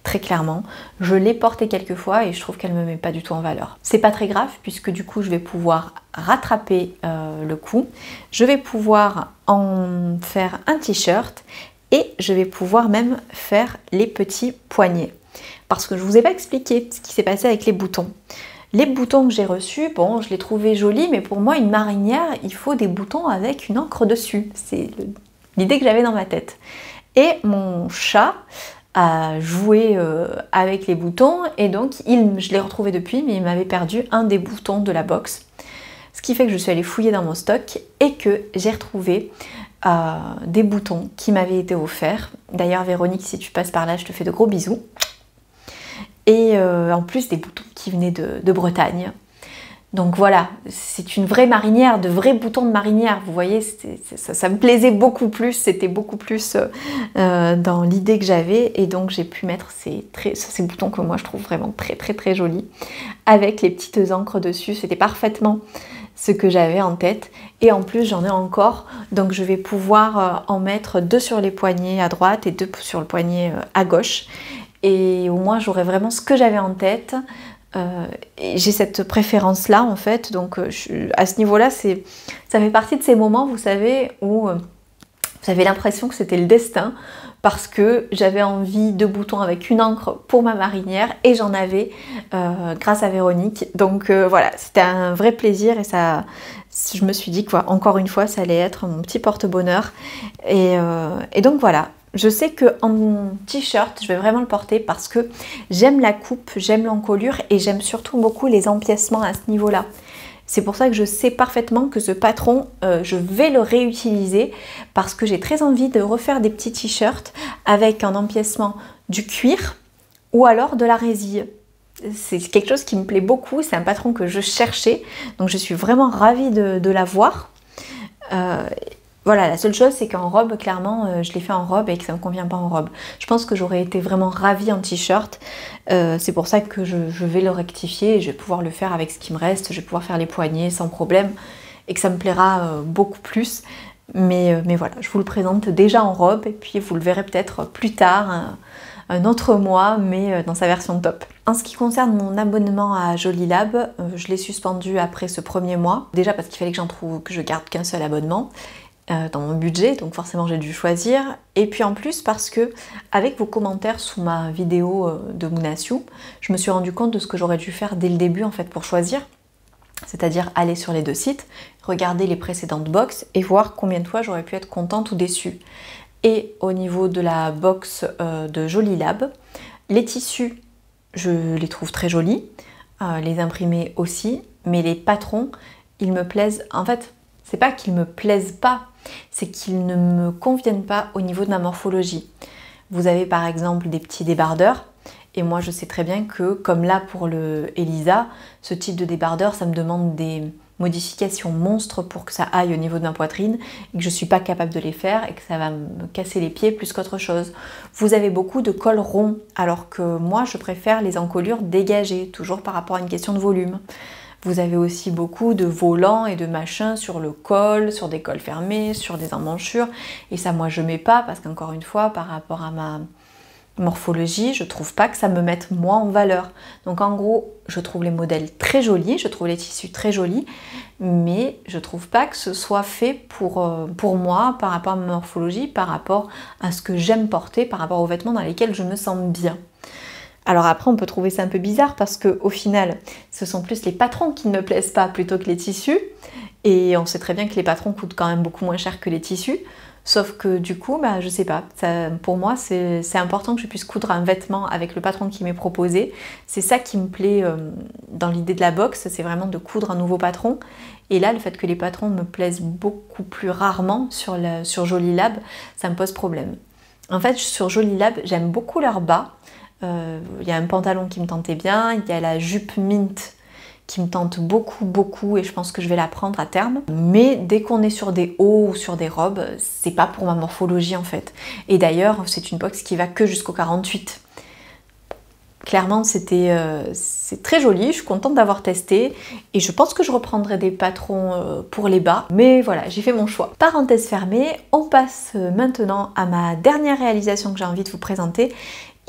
très clairement. Je l'ai portée quelques fois et je trouve qu'elle ne me met pas du tout en valeur. C'est pas très grave puisque du coup je vais pouvoir rattraper le cou. Je vais pouvoir en faire un t-shirt et je vais pouvoir même faire les petits poignets. Parce que je vous ai pas expliqué ce qui s'est passé avec les boutons. Les boutons que j'ai reçus, bon, je les trouvais jolis, mais pour moi, une marinière, il faut des boutons avec une encre dessus. C'est l'idée que j'avais dans ma tête. Et mon chat a joué avec les boutons, et donc, je l'ai retrouvé depuis, mais il m'avait perdu un des boutons de la box. Ce qui fait que je suis allée fouiller dans mon stock, et que j'ai retrouvé des boutons qui m'avaient été offerts. D'ailleurs, Véronique, si tu passes par là, je te fais de gros bisous. Et en plus des boutons qui venaient de Bretagne. Donc voilà, c'est une vraie marinière, de vrais boutons de marinière. Vous voyez, ça me plaisait beaucoup plus, c'était beaucoup plus dans l'idée que j'avais. Et donc j'ai pu mettre ces boutons que moi je trouve vraiment très très très jolis. Avec les petites encres dessus, c'était parfaitement ce que j'avais en tête. Et en plus j'en ai encore, donc je vais pouvoir en mettre 2 sur les poignets à droite et 2 sur le poignet à gauche. Et au moins j'aurais vraiment ce que j'avais en tête. J'ai cette préférence là en fait, donc à ce niveau là ça fait partie de ces moments, vous savez, où vous avez l'impression que c'était le destin, parce que j'avais envie de boutons avec une encre pour ma marinière et j'en avais grâce à Véronique. Donc voilà, c'était un vrai plaisir et ça, je me suis dit quoi, encore une fois ça allait être mon petit porte-bonheur. Et donc voilà. Je sais qu'en t-shirt, je vais vraiment le porter parce que j'aime la coupe, j'aime l'encolure et j'aime surtout beaucoup les empiècements à ce niveau-là. C'est pour ça que je sais parfaitement que ce patron, je vais le réutiliser parce que j'ai très envie de refaire des petits t-shirts avec un empiècement du cuir ou alors de la résille. C'est quelque chose qui me plaît beaucoup, c'est un patron que je cherchais, donc je suis vraiment ravie de l'avoir. Voilà, la seule chose c'est qu'en robe, clairement, je l'ai fait en robe et que ça ne me convient pas en robe. Je pense que j'aurais été vraiment ravie en t-shirt. C'est pour ça que je vais le rectifier et je vais pouvoir le faire avec ce qui me reste. Je vais pouvoir faire les poignets sans problème et que ça me plaira beaucoup plus. Mais voilà, je vous le présente déjà en robe et puis vous le verrez peut-être plus tard, un autre mois, mais dans sa version top. En ce qui concerne mon abonnement à Jolilab, je l'ai suspendu après ce premier mois. Déjà parce qu'il fallait que je garde qu'un seul abonnement dans mon budget, donc forcément j'ai dû choisir. Et puis en plus parce que avec vos commentaires sous ma vidéo de Moonasio, je me suis rendu compte de ce que j'aurais dû faire dès le début en fait pour choisir. C'est-à-dire aller sur les 2 sites, regarder les précédentes box et voir combien de fois j'aurais pu être contente ou déçue. Et au niveau de la box de Jolilab, les tissus, je les trouve très jolis, les imprimés aussi, mais les patrons, ils me plaisent. En fait, C'est pas qu'ils me plaisent pas, c'est qu'ils ne me conviennent pas au niveau de ma morphologie. Vous avez par exemple des petits débardeurs, et moi je sais très bien que, comme là pour le Elisa, ce type de débardeur, ça me demande des modifications monstres pour que ça aille au niveau de ma poitrine, et que je ne suis pas capable de les faire, et que ça va me casser les pieds plus qu'autre chose. Vous avez beaucoup de cols ronds, alors que moi je préfère les encolures dégagées, toujours par rapport à une question de volume. Vous avez aussi beaucoup de volants et de machins sur le col, sur des cols fermés, sur des emmanchures. Et ça, moi, je mets pas parce qu'encore une fois, par rapport à ma morphologie, je trouve pas que ça me mette moi en valeur. Donc en gros, je trouve les modèles très jolis, je trouve les tissus très jolis, mais je trouve pas que ce soit fait pour moi, par rapport à ma morphologie, par rapport à ce que j'aime porter, par rapport aux vêtements dans lesquels je me sens bien. Alors après, on peut trouver ça un peu bizarre parce qu'au final, ce sont plus les patrons qui ne me plaisent pas plutôt que les tissus. Et on sait très bien que les patrons coûtent quand même beaucoup moins cher que les tissus. Sauf que du coup, je sais pas, pour moi c'est important que je puisse coudre un vêtement avec le patron qui m'est proposé. C'est ça qui me plaît dans l'idée de la box, c'est vraiment de coudre un nouveau patron. Et là, le fait que les patrons me plaisent beaucoup plus rarement sur Jolie Lab, ça me pose problème. En fait, sur Jolie Lab, j'aime beaucoup leur bas. Il y a un pantalon qui me tentait bien, il y a la jupe mint qui me tente beaucoup et je pense que je vais la prendre à terme. Mais dès qu'on est sur des hauts ou sur des robes, c'est pas pour ma morphologie en fait. Et d'ailleurs, c'est une box qui va que jusqu'au 48. Clairement, c'est très joli, je suis contente d'avoir testé et je pense que je reprendrai des patrons pour les bas. Mais voilà, j'ai fait mon choix. Parenthèse fermée, on passe maintenant à ma dernière réalisation que j'ai envie de vous présenter.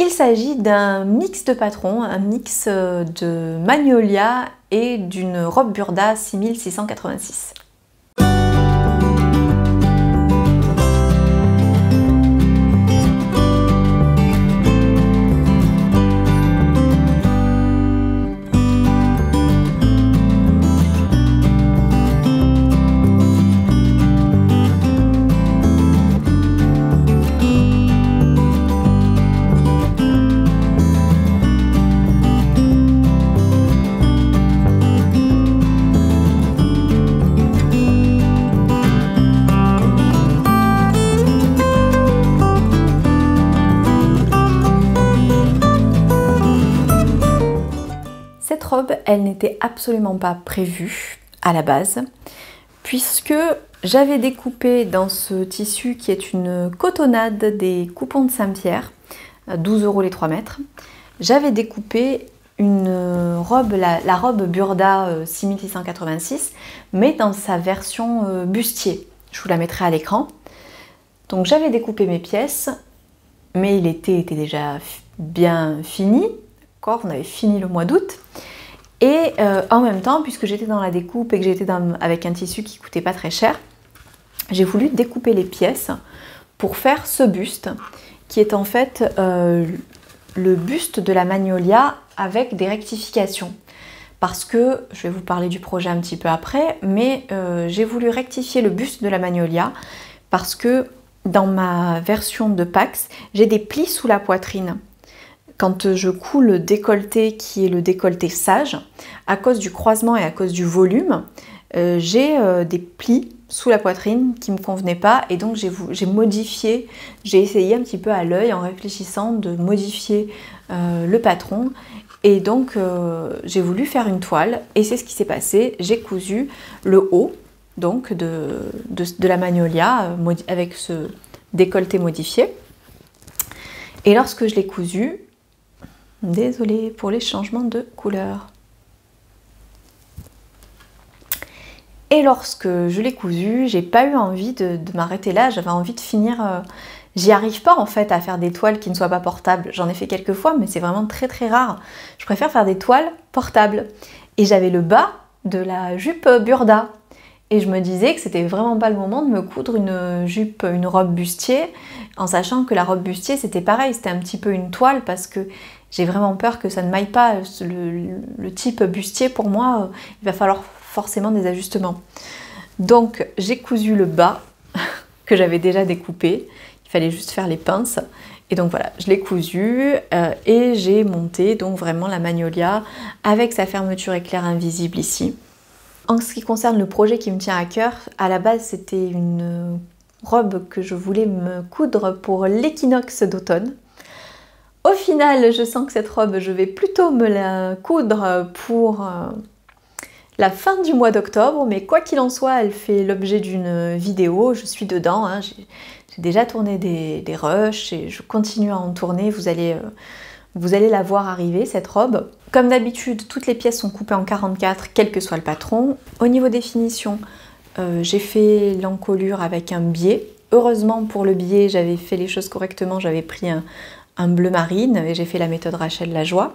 Il s'agit d'un mix de patrons, un mix de Magnolia et d'une robe Burda 6686. Cette robe, elle n'était absolument pas prévue à la base, puisque j'avais découpé dans ce tissu qui est une cotonnade des coupons de Saint-Pierre, 12 € les 3 mètres, j'avais découpé une robe, la robe Burda 6686, mais dans sa version bustier. Je vous la mettrai à l'écran. Donc j'avais découpé mes pièces, mais il était déjà bien fini. On avait fini le mois d'août et en même temps, puisque j'étais dans la découpe et que j'étais avec un tissu qui coûtait pas très cher, j'ai voulu découper les pièces pour faire ce buste qui est en fait le buste de la Magnolia avec des rectifications. Parce que, je vais vous parler du projet un petit peu après, mais j'ai voulu rectifier le buste de la Magnolia parce que dans ma version de Pax, j'ai des plis sous la poitrine. Quand je couds le décolleté qui est le décolleté sage, à cause du croisement et à cause du volume, j'ai des plis sous la poitrine qui ne me convenaient pas et donc j'ai modifié, j'ai essayé un petit peu à l'œil en réfléchissant de modifier le patron et donc j'ai voulu faire une toile et c'est ce qui s'est passé. J'ai cousu le haut donc de la Magnolia avec ce décolleté modifié et lorsque je l'ai cousu, désolée pour les changements de couleur. Et lorsque je l'ai cousu, j'ai pas eu envie de m'arrêter là, j'avais envie de finir. J'y arrive pas en fait à faire des toiles qui ne soient pas portables. J'en ai fait quelques fois, mais c'est vraiment très rare. Je préfère faire des toiles portables. Et j'avais le bas de la jupe Burda. Et je me disais que c'était vraiment pas le moment de me coudre une robe bustier, en sachant que la robe bustier c'était pareil, c'était un petit peu une toile parce que j'ai vraiment peur que ça ne maille pas. Le type bustier pour moi, il va falloir forcément des ajustements. Donc j'ai cousu le bas que j'avais déjà découpé, il fallait juste faire les pinces. Et donc voilà, je l'ai cousu et j'ai monté donc vraiment la Magnolia avec sa fermeture éclair invisible ici. En ce qui concerne le projet qui me tient à cœur, à la base c'était une robe que je voulais me coudre pour l'équinoxe d'automne. Au final, je sens que cette robe, je vais plutôt me la coudre pour la fin du mois d'octobre, mais quoi qu'il en soit, elle fait l'objet d'une vidéo, je suis dedans, hein. J'ai déjà tourné des rushs et je continue à en tourner, vous allez la voir arriver cette robe. Comme d'habitude, toutes les pièces sont coupées en 44, quel que soit le patron. Au niveau des finitions, j'ai fait l'encolure avec un biais. Heureusement pour le biais, j'avais fait les choses correctement, j'avais pris un bleu marine et j'ai fait la méthode Rachel Lajoie.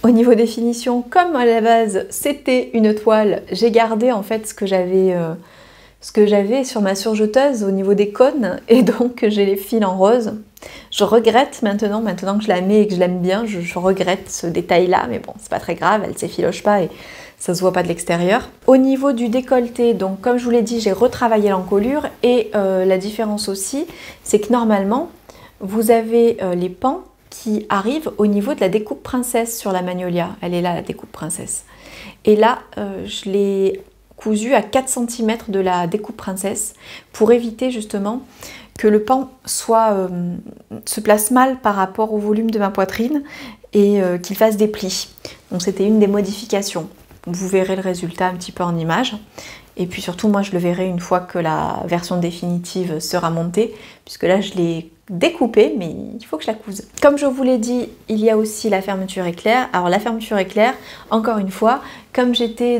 Au niveau des finitions, comme à la base c'était une toile, j'ai gardé en fait ce que j'avais sur ma surjeteuse au niveau des cônes et donc j'ai les fils en rose. Je regrette maintenant que je la mets et que je l'aime bien, je regrette ce détail là, mais bon c'est pas très grave, elle s'effiloche pas et ça se voit pas de l'extérieur. Au niveau du décolleté, donc comme je vous l'ai dit, j'ai retravaillé l'encolure et la différence aussi, c'est que normalement vous avez les pans qui arrivent au niveau de la découpe princesse sur la Magnolia. Elle est là la découpe princesse. Et là, je l'ai cousu à 4 cm de la découpe princesse pour éviter justement que le pan se place mal par rapport au volume de ma poitrine et qu'il fasse des plis. Donc c'était une des modifications. Vous verrez le résultat un petit peu en image. Et puis surtout, moi je le verrai une fois que la version définitive sera montée, puisque là je l'ai découpée, mais il faut que je la couse. Comme je vous l'ai dit, il y a aussi la fermeture éclair. Alors la fermeture éclair, encore une fois, comme j'étais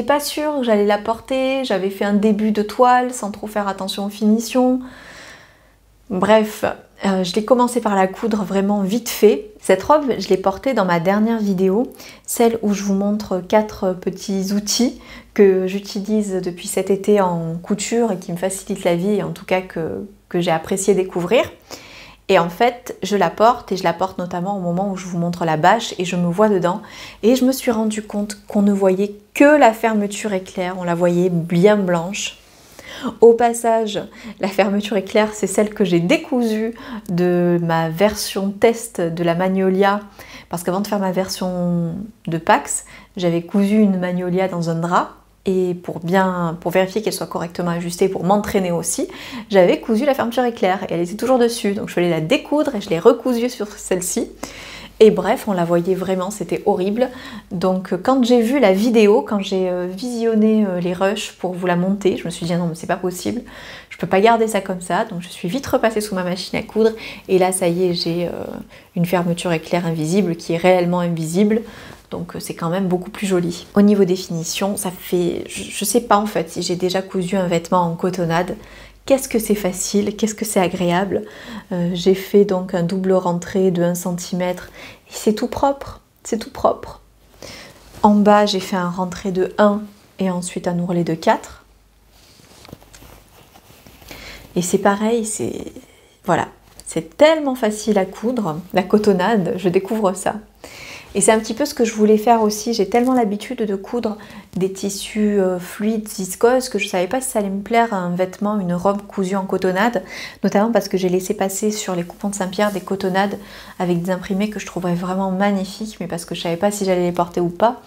pas sûre que j'allais la porter, j'avais fait un début de toile sans trop faire attention aux finitions. Bref, je l'ai commencé par la coudre vraiment vite fait. Cette robe, je l'ai portée dans ma dernière vidéo, celle où je vous montre 4 petits outils que j'utilise depuis cet été en couture et qui me facilitent la vie, et en tout cas que j'ai apprécié découvrir. Et en fait, je la porte, et je la porte notamment au moment où je vous montre la bâche, et je me vois dedans. Et je me suis rendu compte qu'on ne voyait que la fermeture éclair, on la voyait bien blanche. Au passage, la fermeture éclair, c'est celle que j'ai décousue de ma version test de la Magnolia, parce qu'avant de faire ma version de Pax, j'avais cousu une Magnolia dans un drap, et pour vérifier qu'elle soit correctement ajustée, pour m'entraîner aussi, j'avais cousu la fermeture éclair, et elle était toujours dessus, donc je voulais la découdre, et je l'ai recousue sur celle-ci. Et bref, on la voyait vraiment, c'était horrible. Donc quand j'ai vu la vidéo, quand j'ai visionné les rushs pour vous la monter, je me suis dit non mais c'est pas possible, je peux pas garder ça comme ça. Donc je suis vite repassée sous ma machine à coudre et là ça y est, j'ai une fermeture éclair invisible qui est réellement invisible. Donc c'est quand même beaucoup plus joli. Au niveau des finitions, ça fait... Je sais pas en fait si j'ai déjà cousu un vêtement en cotonnade. Qu'est-ce que c'est facile, qu'est-ce que c'est agréable. J'ai fait donc un double rentré de 1 cm et c'est tout propre, c'est tout propre. En bas, j'ai fait un rentré de 1 et ensuite un ourlet de 4. Et c'est pareil, voilà, c'est tellement facile à coudre, la cotonnade, je découvre ça. Et c'est un petit peu ce que je voulais faire aussi, j'ai tellement l'habitude de coudre des tissus fluides, viscoses, que je ne savais pas si ça allait me plaire un vêtement, une robe cousue en cotonnade, notamment parce que j'ai laissé passer sur les coupons de Saint-Pierre des cotonnades avec des imprimés que je trouverais vraiment magnifiques, mais parce que je ne savais pas si j'allais les porter ou pas.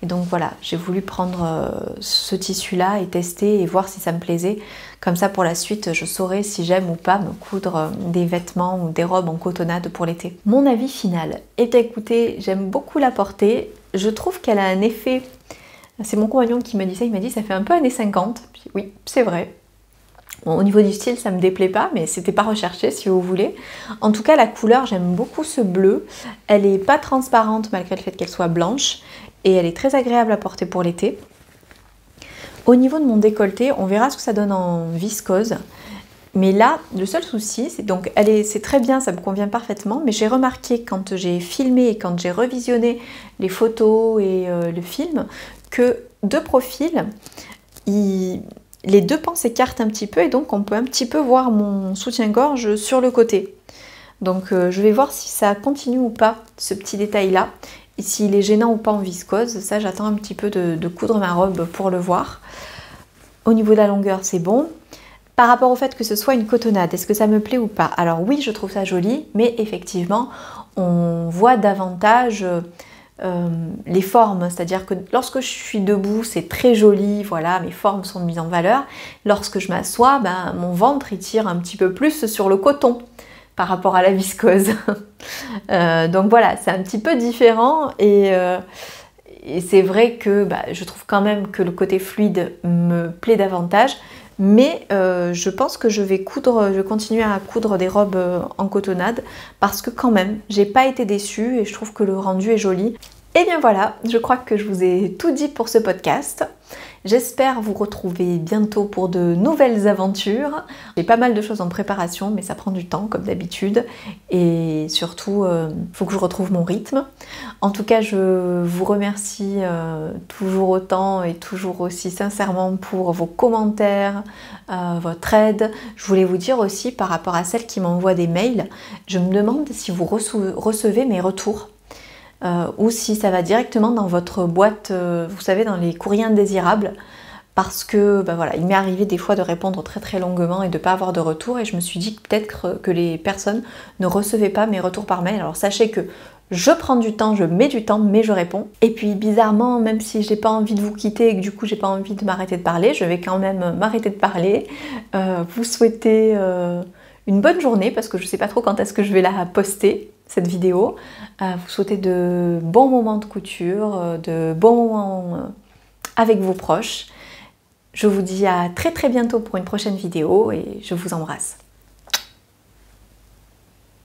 Et donc voilà, j'ai voulu prendre ce tissu-là et tester et voir si ça me plaisait. Comme ça, pour la suite, je saurais si j'aime ou pas me coudre des vêtements ou des robes en cotonnade pour l'été. Mon avis final est, écoutez, j'aime beaucoup la porter. Je trouve qu'elle a un effet... C'est mon compagnon qui m'a dit ça, il m'a dit ça fait un peu années 50. Puis, oui, c'est vrai. Bon, au niveau du style, ça me déplaît pas, mais c'était pas recherché si vous voulez. En tout cas, la couleur, j'aime beaucoup ce bleu. Elle est pas transparente malgré le fait qu'elle soit blanche. Et elle est très agréable à porter pour l'été. Au niveau de mon décolleté, on verra ce que ça donne en viscose. Mais là, le seul souci, c'est donc c'est très bien, ça me convient parfaitement, mais j'ai remarqué quand j'ai filmé et quand j'ai revisionné les photos et le film, que de profil, les deux pans s'écartent un petit peu et donc on peut un petit peu voir mon soutien-gorge sur le côté. Donc je vais voir si ça continue ou pas, ce petit détail-là. Et s'il est gênant ou pas en viscose, ça j'attends un petit peu de coudre ma robe pour le voir. Au niveau de la longueur, c'est bon. Par rapport au fait que ce soit une cotonnade, est-ce que ça me plaît ou pas? Alors oui, je trouve ça joli, mais effectivement, on voit davantage les formes, c'est-à-dire que lorsque je suis debout, c'est très joli, voilà, mes formes sont mises en valeur. Lorsque je m'assois, ben, mon ventre il tire un petit peu plus sur le coton par rapport à la viscose. Donc voilà, c'est un petit peu différent et c'est vrai que je trouve quand même que le côté fluide me plaît davantage. Mais je pense que je vais continuer à coudre des robes en cotonnade parce que quand même, j'ai pas été déçue et je trouve que le rendu est joli. Et bien voilà, je crois que je vous ai tout dit pour ce podcast. J'espère vous retrouver bientôt pour de nouvelles aventures. J'ai pas mal de choses en préparation, mais ça prend du temps comme d'habitude. Et surtout, faut que je retrouve mon rythme. En tout cas, je vous remercie toujours autant et toujours aussi sincèrement pour vos commentaires, votre aide. Je voulais vous dire aussi par rapport à celles qui m'envoient des mails, je me demande si vous recevez mes retours. Ou si ça va directement dans votre boîte, vous savez, dans les courriers indésirables, parce que voilà, il m'est arrivé des fois de répondre très très longuement et de ne pas avoir de retour, et je me suis dit peut-être que les personnes ne recevaient pas mes retours par mail. Alors sachez que je prends du temps, je mets du temps, mais je réponds. Et puis bizarrement, même si j'ai pas envie de vous quitter et que du coup j'ai pas envie de m'arrêter de parler, je vais quand même m'arrêter de parler, vous souhaiter une bonne journée, parce que je sais pas trop quand est-ce que je vais la poster, cette vidéo. Vous souhaitez de bons moments de couture, de bons moments avec vos proches. Je vous dis à très très bientôt pour une prochaine vidéo et je vous embrasse.